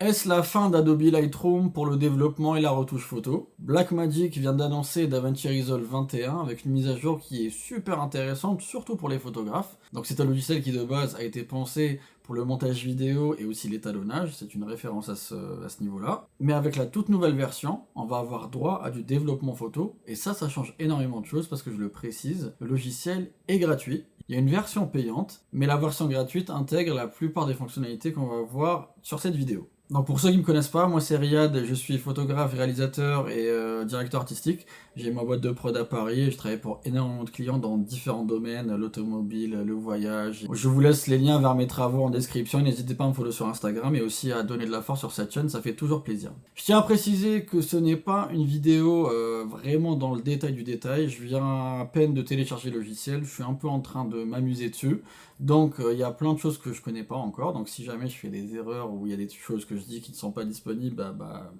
Est-ce la fin d'Adobe Lightroom pour le développement et la retouche photo? Blackmagic vient d'annoncer DaVinci Resolve 21 avec une mise à jour qui est super intéressante, surtout pour les photographes. Donc c'est un logiciel qui de base a été pensé pour le montage vidéo et aussi l'étalonnage, c'est une référence à ce niveau-là. Mais avec la toute nouvelle version, on va avoir droit à du développement photo, et ça change énormément de choses parce que je le précise, le logiciel est gratuit. Il y a une version payante, mais la version gratuite intègre la plupart des fonctionnalités qu'on va voir sur cette vidéo. Donc pour ceux qui ne me connaissent pas, moi c'est Riyad, je suis photographe, réalisateur et directeur artistique. J'ai ma boîte de prod à Paris et je travaille pour énormément de clients dans différents domaines, l'automobile, le voyage. Je vous laisse les liens vers mes travaux en description, n'hésitez pas à me follow sur Instagram et aussi à donner de la force sur cette chaîne, ça fait toujours plaisir. Je tiens à préciser que ce n'est pas une vidéo vraiment dans le détail du détail, je viens à peine de télécharger le logiciel, je suis un peu en train de m'amuser dessus. Donc il y a plein de choses que je connais pas encore, donc si jamais je fais des erreurs ou il y a des choses que je dis qui ne sont pas disponibles,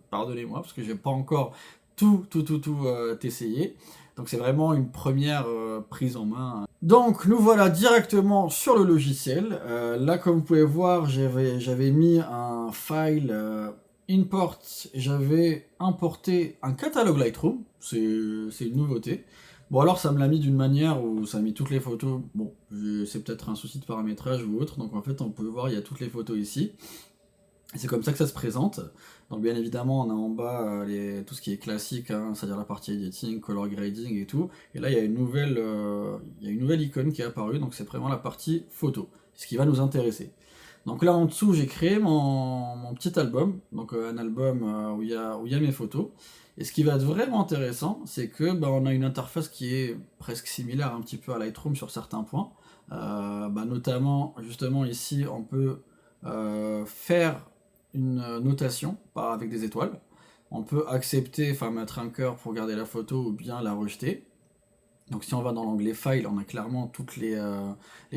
pardonnez-moi parce que j'ai pas encore tout essayé. Donc c'est vraiment une première prise en main. Donc nous voilà directement sur le logiciel. Là comme vous pouvez voir, j'avais mis un file import, j'avais importé un catalogue Lightroom, c'est une nouveauté. Bon alors ça me l'a mis d'une manière où ça a mis toutes les photos, bon c'est peut-être un souci de paramétrage ou autre, donc en fait on peut voir il y a toutes les photos ici. Et c'est comme ça que ça se présente. Donc bien évidemment on a en bas tout ce qui est classique, hein, c'est-à-dire la partie editing, color grading et tout. Et là il y a une nouvelle icône qui est apparue, donc c'est vraiment la partie photo, ce qui va nous intéresser. Donc là en dessous j'ai créé mon petit album, donc un album où il y a mes photos. Et ce qui va être vraiment intéressant, c'est que on a une interface qui est presque similaire un petit peu à Lightroom sur certains points. Notamment justement ici on peut faire une notation avec des étoiles. On peut accepter, enfin mettre un cœur pour garder la photo ou bien la rejeter. Donc si on va dans l'onglet File, on a clairement toutes les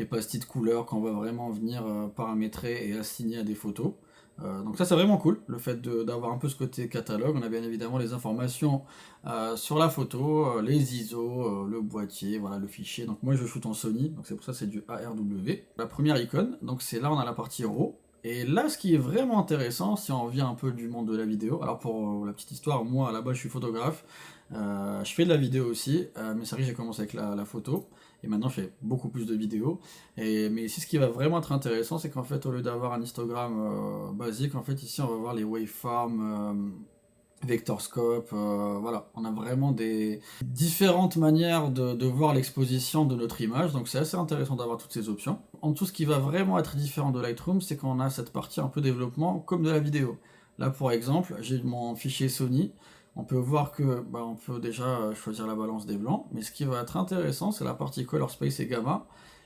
pastilles de couleurs qu'on va vraiment venir paramétrer et assigner à des photos. Donc ça c'est vraiment cool, le fait d'avoir un peu ce côté catalogue. On a bien évidemment les informations sur la photo, les ISO, le boîtier, voilà le fichier. Donc moi je shoot en Sony, donc c'est pour ça c'est du ARW. La première icône, donc c'est là on a la partie RAW. Et là, ce qui est vraiment intéressant, si on revient un peu du monde de la vidéo, alors pour la petite histoire, moi à la base je suis photographe, je fais de la vidéo aussi, mais c'est vrai que j'ai commencé avec la photo, et maintenant je fais beaucoup plus de vidéos. Mais ici, ce qui va vraiment être intéressant, c'est qu'en fait, au lieu d'avoir un histogramme basique, en fait, ici on va voir les waveforms, Vectorscope, voilà, on a vraiment des différentes manières de voir l'exposition de notre image, donc c'est assez intéressant d'avoir toutes ces options. En dessous, ce qui va vraiment être différent de Lightroom, c'est qu'on a cette partie un peu développement comme de la vidéo. Là, pour exemple, j'ai mon fichier Sony, on peut voir que on peut déjà choisir la balance des blancs, mais ce qui va être intéressant, c'est la partie Color Space et Gamma.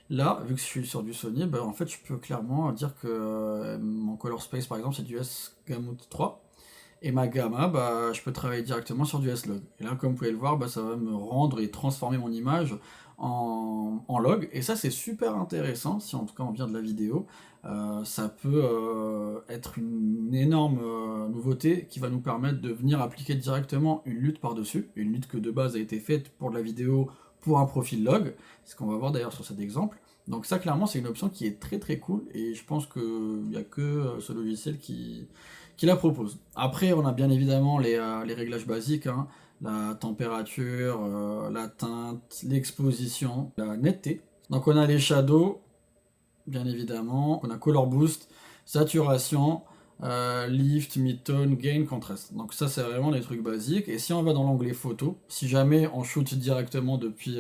Là, vu que je suis sur du Sony, en fait, je peux clairement dire que mon Color Space, par exemple, c'est du S-Gamut 3. Et ma gamma, je peux travailler directement sur du S-Log. Et là, comme vous pouvez le voir, ça va me rendre et transformer mon image en log. Et ça, c'est super intéressant, si en tout cas on vient de la vidéo. Ça peut être une énorme nouveauté qui va nous permettre de venir appliquer directement une lutte par-dessus. Une lutte que de base a été faite pour de la vidéo, pour un profil log. C'est ce qu'on va voir d'ailleurs sur cet exemple. Donc ça, clairement, c'est une option qui est très très cool. Et je pense qu'il n'y a que ce logiciel qui la propose. Après, on a bien évidemment les réglages basiques, hein, la température, la teinte, l'exposition, la netteté. Donc on a les shadows, bien évidemment, on a color boost, saturation, lift, mid-tone, gain, contrast. Donc ça c'est vraiment les trucs basiques. Et si on va dans l'onglet photo, si jamais on shoot directement depuis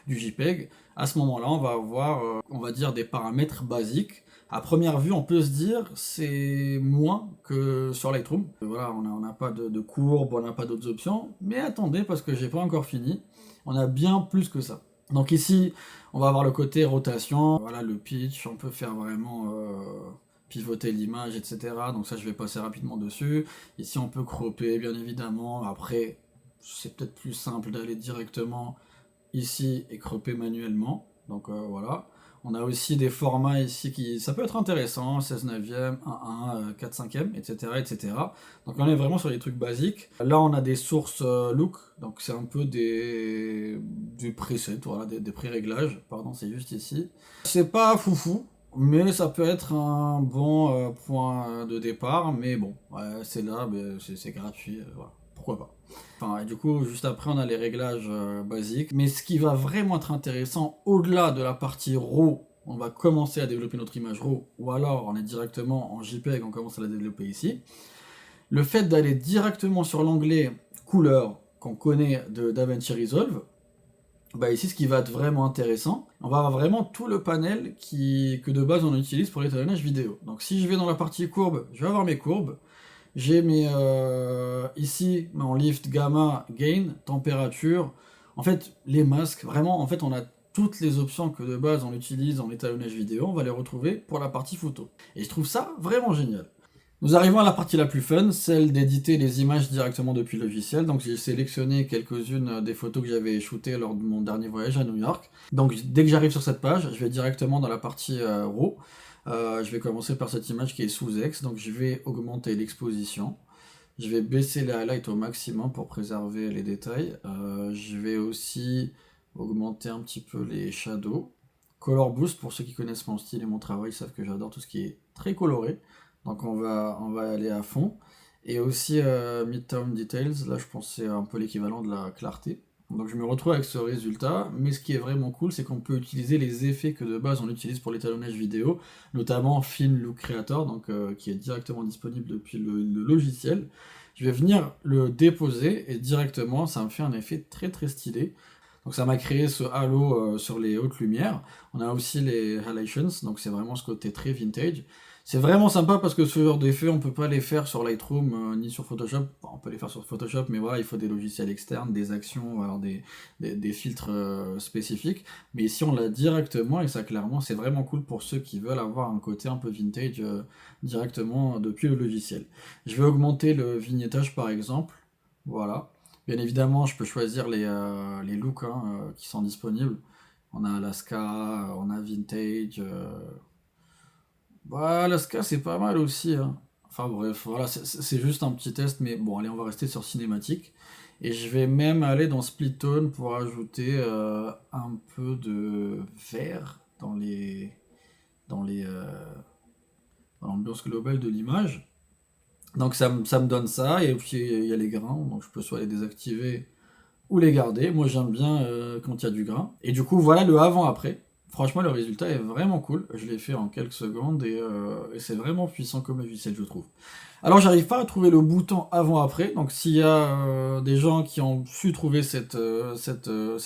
du JPEG, à ce moment-là on va avoir, on va dire, des paramètres basiques. À première vue, on peut se dire c'est moins que sur Lightroom. Voilà, on n'a pas de courbe, on n'a pas d'autres options. Mais attendez, parce que j'ai pas encore fini. On a bien plus que ça. Donc ici, on va avoir le côté rotation, voilà le pitch, on peut faire vraiment pivoter l'image, etc. Donc ça, je vais passer rapidement dessus. Ici, on peut cropper, bien évidemment. Après, c'est peut-être plus simple d'aller directement ici et cropper manuellement. Donc voilà. On a aussi des formats ici qui... Ça peut être intéressant, 16 neuvième, 1, 4 cinquième, etc., etc. Donc on est vraiment sur les trucs basiques. Là on a des sources look, donc c'est un peu des presets, voilà, des pré-réglages, pardon, c'est juste ici. C'est pas foufou, mais ça peut être un bon point de départ, mais bon, ouais, c'est là, mais c'est gratuit, voilà, pourquoi pas. Enfin, et du coup, juste après, on a les réglages basiques, mais ce qui va vraiment être intéressant, au-delà de la partie RAW, on va commencer à développer notre image RAW, ou alors on est directement en JPEG, on commence à la développer ici. Le fait d'aller directement sur l'onglet couleur qu'on connaît de DaVinci Resolve, bah ici, ce qui va être vraiment intéressant, on va avoir vraiment tout le panel que de base on utilise pour l'étalonnage vidéo. Donc si je vais dans la partie courbe, je vais avoir mes courbes. J'ai mes ici en lift, gamma, gain, température. En fait, les masques, vraiment, en fait, on a toutes les options que de base on utilise en étalonnage vidéo, on va les retrouver pour la partie photo. Et je trouve ça vraiment génial. Nous arrivons à la partie la plus fun, celle d'éditer les images directement depuis le logiciel. Donc j'ai sélectionné quelques-unes des photos que j'avais shootées lors de mon dernier voyage à New York. Donc dès que j'arrive sur cette page, je vais directement dans la partie RAW. Je vais commencer par cette image qui est sous X, donc je vais augmenter l'exposition. Je vais baisser les highlights au maximum pour préserver les détails. Je vais aussi augmenter un petit peu les shadows. Color Boost, pour ceux qui connaissent mon style et mon travail, savent que j'adore tout ce qui est très coloré. Donc on va aller à fond. Et aussi Midtone Details, là je pense que c'est un peu l'équivalent de la clarté. Donc je me retrouve avec ce résultat, mais ce qui est vraiment cool, c'est qu'on peut utiliser les effets que de base on utilise pour l'étalonnage vidéo, notamment Film Look Creator, donc, qui est directement disponible depuis le logiciel. Je vais venir le déposer et directement ça me fait un effet très très stylé. Donc ça m'a créé ce halo sur les hautes lumières. On a aussi les halations, donc c'est vraiment ce côté très vintage. C'est vraiment sympa parce que ce genre d'effets, on peut pas les faire sur Lightroom ni sur Photoshop. Enfin, on peut les faire sur Photoshop, mais voilà, il faut des logiciels externes, des actions, alors des filtres spécifiques. Mais ici, on l'a directement et ça, clairement, c'est vraiment cool pour ceux qui veulent avoir un côté un peu vintage directement depuis le logiciel. Je vais augmenter le vignettage, par exemple. Voilà. Bien évidemment, je peux choisir les looks qui sont disponibles. On a Alaska, on a Vintage. Bah, Alaska, c'est pas mal aussi, hein. Enfin bref, voilà, c'est juste un petit test, mais bon, allez, on va rester sur cinématique. Et je vais même aller dans Split Tone pour ajouter un peu de vert dans les, dans l'ambiance globale de l'image. Donc ça me donne ça, et puis il y a les grains, donc je peux soit les désactiver ou les garder. Moi j'aime bien quand il y a du grain. Et du coup voilà le avant-après. Franchement le résultat est vraiment cool. Je l'ai fait en quelques secondes et c'est vraiment puissant comme logiciel je trouve. Alors j'arrive pas à trouver le bouton avant-après, donc s'il y a des gens qui ont su trouver cette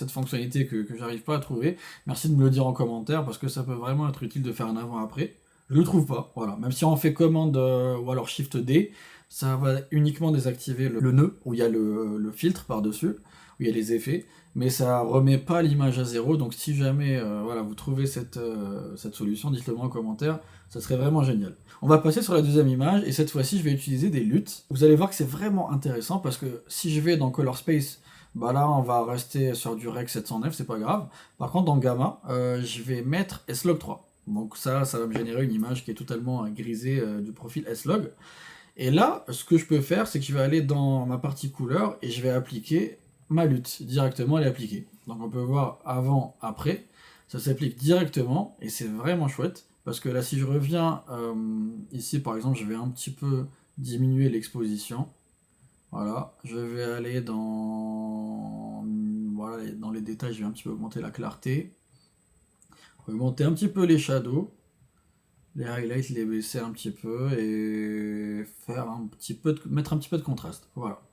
fonctionnalité que j'arrive pas à trouver, merci de me le dire en commentaire parce que ça peut vraiment être utile de faire un avant-après. Je le trouve pas, voilà. Même si on fait commande ou alors Shift D, ça va uniquement désactiver le nœud où il y a le filtre par-dessus, où il y a les effets, mais ça remet pas l'image à zéro. Donc si jamais voilà, vous trouvez cette solution, dites-le moi en commentaire, ça serait vraiment génial. On va passer sur la deuxième image et cette fois-ci je vais utiliser des luttes. Vous allez voir que c'est vraiment intéressant parce que si je vais dans Color Space, bah là on va rester sur du Rec 709, c'est pas grave. Par contre dans Gamma, je vais mettre S-Log 3. Donc ça va me générer une image qui est totalement grisée du profil S-Log. Et là, ce que je peux faire, c'est que je vais aller dans ma partie couleur et je vais appliquer ma lutte. Directement, elle est appliquée. Donc on peut voir avant, après. Ça s'applique directement et c'est vraiment chouette. Parce que là, si je reviens ici, par exemple, je vais un petit peu diminuer l'exposition. Voilà, je vais aller voilà, dans les détails, je vais un petit peu augmenter la clarté. Augmenter un petit peu les shadows, les highlights, les baisser un petit peu et mettre un petit peu de contraste. Voilà.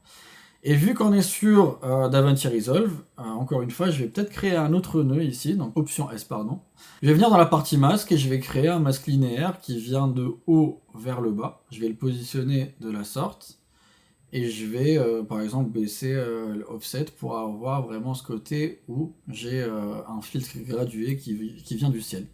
Et vu qu'on est sur DaVinci Resolve, encore une fois, je vais peut-être créer un autre nœud ici, donc option S, pardon. Je vais venir dans la partie masque et je vais créer un masque linéaire qui vient de haut vers le bas. Je vais le positionner de la sorte. Et je vais, par exemple, baisser l'offset pour avoir vraiment ce côté où j'ai un filtre gradué qui vient du ciel.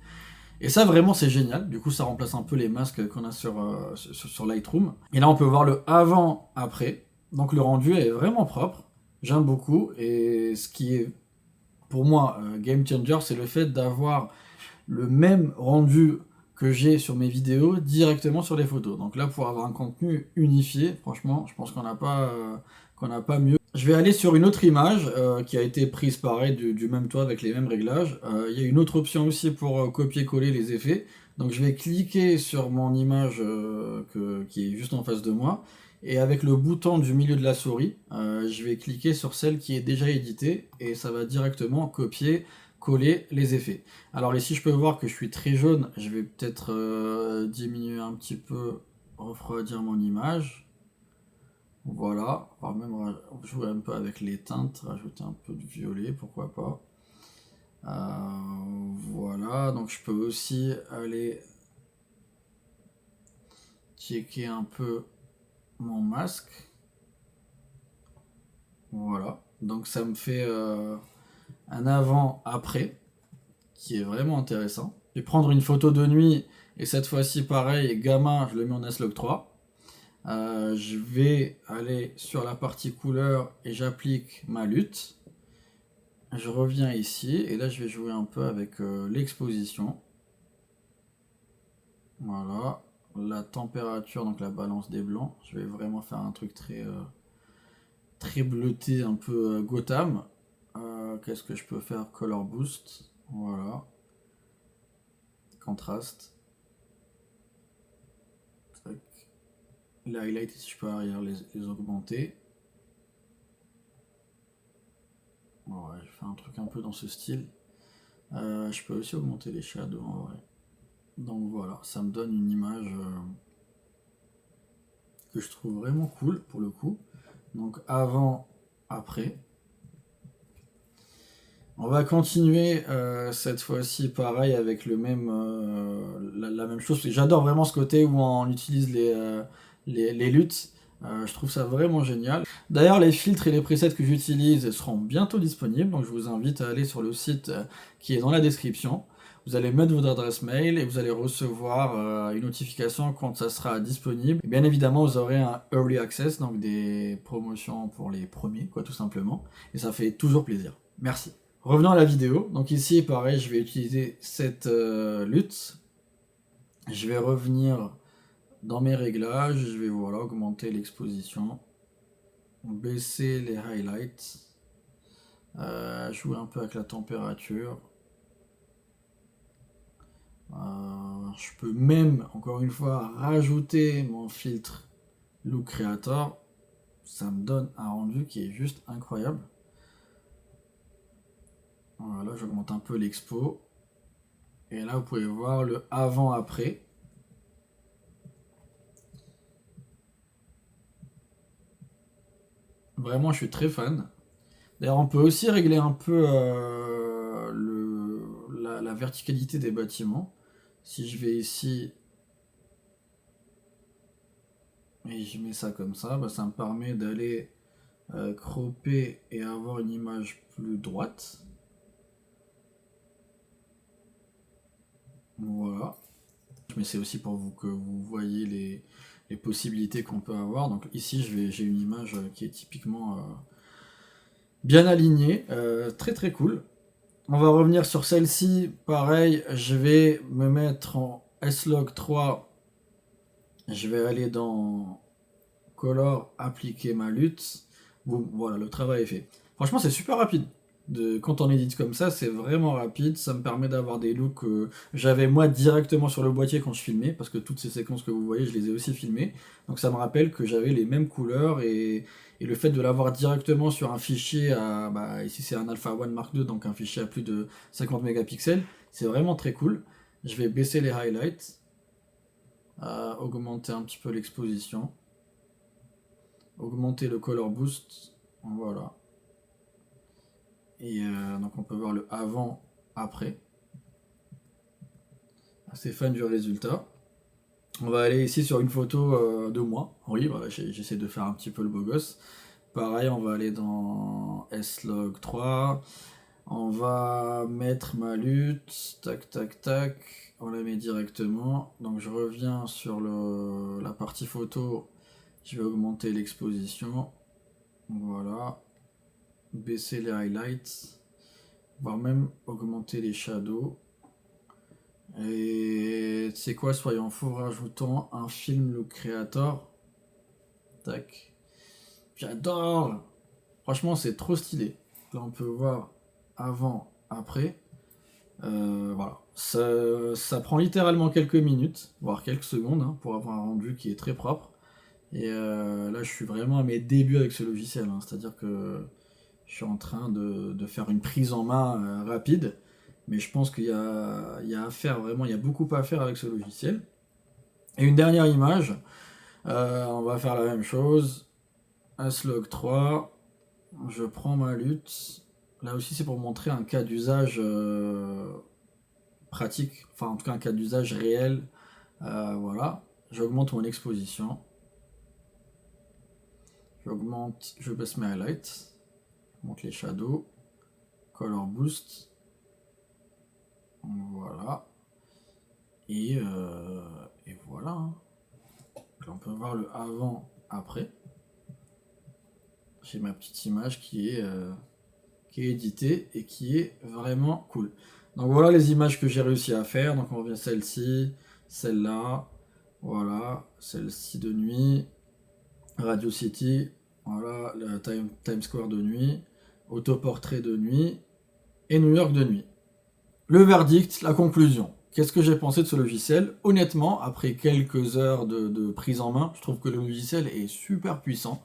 Et ça, vraiment, c'est génial. Du coup, ça remplace un peu les masques qu'on a sur Lightroom. Et là, on peut voir le avant-après. Donc, le rendu est vraiment propre. J'aime beaucoup. Et ce qui est, pour moi, game changer, c'est le fait d'avoir le même rendu que j'ai sur mes vidéos directement sur les photos. Donc là, pour avoir un contenu unifié, franchement, je pense qu'on n'a pas mieux. Je vais aller sur une autre image qui a été prise pareil du même toit avec les mêmes réglages. Il y a une autre option aussi pour copier-coller les effets. Donc je vais cliquer sur mon image qui est juste en face de moi, et avec le bouton du milieu de la souris, je vais cliquer sur celle qui est déjà éditée, et ça va directement copier, coller les effets. Alors ici je peux voir que je suis très jaune, je vais peut-être diminuer un petit peu, refroidir mon image. Voilà, on va même jouer un peu avec les teintes, rajouter un peu de violet, pourquoi pas. Voilà, donc je peux aussi aller checker un peu mon masque. Voilà, donc ça me fait un avant-après qui est vraiment intéressant. Je vais prendre une photo de nuit et cette fois-ci pareil, gamin, je le mets en S-Log 3. Je vais aller sur la partie couleur et j'applique ma lutte. Je reviens ici et là je vais jouer un peu avec l'exposition. Voilà, la température, donc la balance des blancs. Je vais vraiment faire un truc très bleuté, un peu Gotham. Qu'est-ce que je peux faire? Color boost, voilà. Contraste. Tac. Les highlights, si je peux arrière les augmenter. Ouais, je fais un truc un peu dans ce style. Je peux aussi augmenter les shadows en vrai. Donc voilà, ça me donne une image que je trouve vraiment cool pour le coup. Donc avant, après. On va continuer cette fois-ci pareil avec le même, la même chose. J'adore vraiment ce côté où on utilise les luttes. Je trouve ça vraiment génial. D'ailleurs, les filtres et les presets que j'utilise seront bientôt disponibles. Donc je vous invite à aller sur le site qui est dans la description. Vous allez mettre votre adresse mail et vous allez recevoir une notification quand ça sera disponible. Et bien évidemment, vous aurez un Early Access, donc des promotions pour les premiers, quoi, tout simplement. Et ça fait toujours plaisir. Merci. Revenons à la vidéo. Donc ici, pareil, je vais utiliser cette lutte. Je vais revenir dans mes réglages. Je vais voilà, augmenter l'exposition. Baisser les highlights. Jouer un peu avec la température. Je peux même, encore une fois, rajouter mon filtre Look Creator. Ça me donne un rendu qui est juste incroyable. Voilà, j'augmente un peu l'expo. Et là, vous pouvez voir le avant-après. Vraiment, je suis très fan. D'ailleurs, on peut aussi régler un peu la verticalité des bâtiments. Si je vais ici et je mets ça comme ça, bah, ça me permet d'aller cropper et avoir une image plus droite. Voilà. Mais c'est aussi pour vous que vous voyez les possibilités qu'on peut avoir. Donc ici, j'ai une image qui est typiquement bien alignée, très très cool. On va revenir sur celle-ci, pareil, je vais me mettre en S-Log 3, je vais aller dans Color, appliquer ma lutte, boum, voilà, le travail est fait. Franchement, c'est super rapide. Quand on édite comme ça, c'est vraiment rapide, ça me permet d'avoir des looks que j'avais moi directement sur le boîtier quand je filmais, parce que toutes ces séquences que vous voyez, je les ai aussi filmées, donc ça me rappelle que j'avais les mêmes couleurs, et le fait de l'avoir directement sur un fichier, bah, ici c'est un Alpha One Mark II, donc un fichier à plus de 50 mégapixels, c'est vraiment très cool. Je vais baisser les highlights, augmenter un petit peu l'exposition, augmenter le color boost, voilà. Et donc on peut voir le avant, après. Assez fan du résultat. On va aller ici sur une photo de moi. Oui, voilà, j'essaie de faire un petit peu le beau gosse. Pareil, on va aller dans S-Log 3. On va mettre ma lutte. Tac, tac, tac. On la met directement. Donc je reviens sur la partie photo. Je vais augmenter l'exposition. Voilà. Baisser les highlights. Voire même augmenter les shadows. Et c'est quoi, soyons fous, rajoutons un film Look Creator. Tac. J'adore. Franchement, c'est trop stylé. Là, on peut voir avant, après. Voilà, ça prend littéralement quelques minutes, voire quelques secondes, hein, pour avoir un rendu qui est très propre. Et là, je suis vraiment à mes débuts avec ce logiciel, hein, c'est-à-dire que je suis en train de faire une prise en main rapide, mais je pense qu'il y a à faire, vraiment, il y a beaucoup à faire avec ce logiciel. Et une dernière image, on va faire la même chose, Slog3, je prends ma lutte, là aussi c'est pour montrer un cas d'usage pratique, enfin en tout cas un cas d'usage réel, voilà, j'augmente mon exposition, je baisse mes highlights, je monte les shadows, color boost, voilà, et voilà, hein. Là, on peut voir le avant, après, j'ai ma petite image qui est éditée et qui est vraiment cool. Donc voilà les images que j'ai réussi à faire, donc on revient celle-ci, celle-là, voilà, celle-ci de nuit, Radio City, voilà, le Times Square de nuit, autoportrait de nuit, et New York de nuit. Le verdict, la conclusion. Qu'est-ce que j'ai pensé de ce logiciel? Honnêtement, après quelques heures de prise en main, je trouve que le logiciel est super puissant.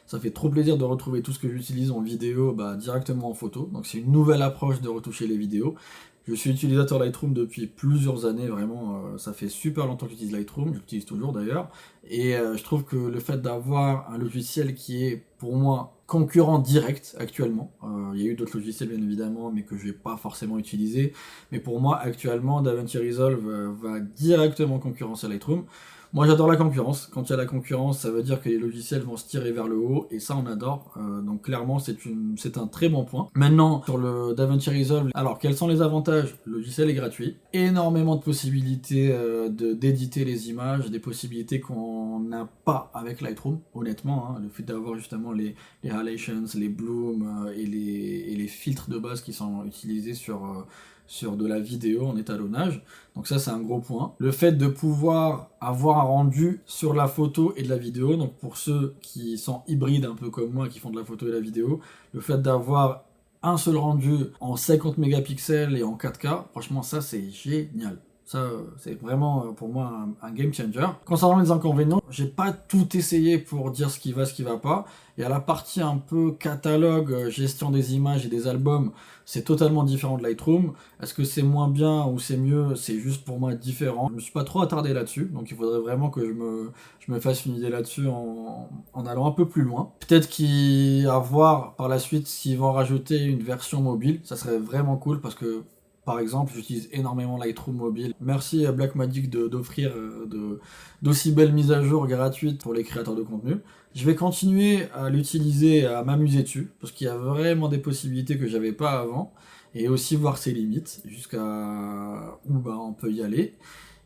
Ça fait trop plaisir de retrouver tout ce que j'utilise en vidéo directement en photo. Donc c'est une nouvelle approche de retoucher les vidéos. Je suis utilisateur Lightroom depuis plusieurs années, vraiment, ça fait super longtemps que j'utilise Lightroom, je l'utilise toujours d'ailleurs, et je trouve que le fait d'avoir un logiciel qui est pour moi concurrent direct actuellement, il y a eu d'autres logiciels bien évidemment, mais que je n'ai pas forcément utilisé, mais pour moi actuellement DaVinci Resolve va directement concurrencer Lightroom. Moi j'adore la concurrence, quand il y a la concurrence ça veut dire que les logiciels vont se tirer vers le haut et ça on adore, donc clairement c'est un très bon point. Maintenant sur le DaVinci Resolve, alors quels sont les avantages? Le logiciel est gratuit, énormément de possibilités d'éditer les images, des possibilités qu'on n'a pas avec Lightroom, honnêtement, hein, le fait d'avoir justement les halations, les blooms et les filtres de base qui sont utilisés sur de la vidéo en étalonnage. Donc ça c'est un gros point. Le fait de pouvoir avoir un rendu sur la photo et de la vidéo, donc pour ceux qui sont hybrides un peu comme moi, qui font de la photo et de la vidéo, le fait d'avoir un seul rendu en 50 mégapixels et en 4K, franchement ça c'est génial. Ça, c'est vraiment pour moi un game changer. Concernant les inconvénients, j'ai pas tout essayé pour dire ce qui va, ce qui va pas. Et à la partie un peu catalogue, gestion des images et des albums, c'est totalement différent de Lightroom. Est-ce que c'est moins bien ou c'est mieux? C'est juste pour moi différent. Je me suis pas trop attardé là-dessus, donc il faudrait vraiment que je me fasse une idée là-dessus en allant un peu plus loin. Peut-être qu'à voir par la suite s'ils vont rajouter une version mobile, ça serait vraiment cool parce que par exemple, j'utilise énormément Lightroom mobile. Merci à Blackmagic d'offrir d'aussi belles mises à jour gratuites pour les créateurs de contenu. Je vais continuer à l'utiliser, à m'amuser dessus, parce qu'il y a vraiment des possibilités que j'avais pas avant, et aussi voir ses limites, jusqu'à où on peut y aller.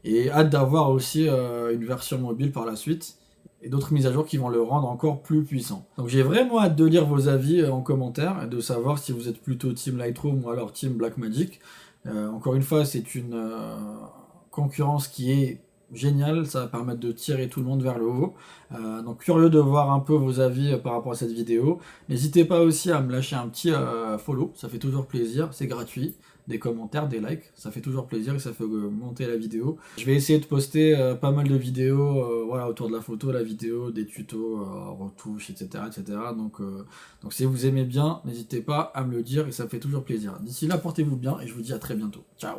Et hâte d'avoir aussi une version mobile par la suite, et d'autres mises à jour qui vont le rendre encore plus puissant. Donc j'ai vraiment hâte de lire vos avis en commentaire, et de savoir si vous êtes plutôt Team Lightroom ou alors Team Blackmagic. Encore une fois, c'est une concurrence qui est géniale, ça va permettre de tirer tout le monde vers le haut. Donc curieux de voir un peu vos avis par rapport à cette vidéo. N'hésitez pas aussi à me lâcher un petit follow, ça fait toujours plaisir, c'est gratuit. Des commentaires, des likes, ça fait toujours plaisir et ça fait monter la vidéo. Je vais essayer de poster pas mal de vidéos voilà, autour de la photo, la vidéo, des tutos, retouches, etc. etc. Donc si vous aimez bien, n'hésitez pas à me le dire et ça me fait toujours plaisir. D'ici là, portez-vous bien et je vous dis à très bientôt. Ciao!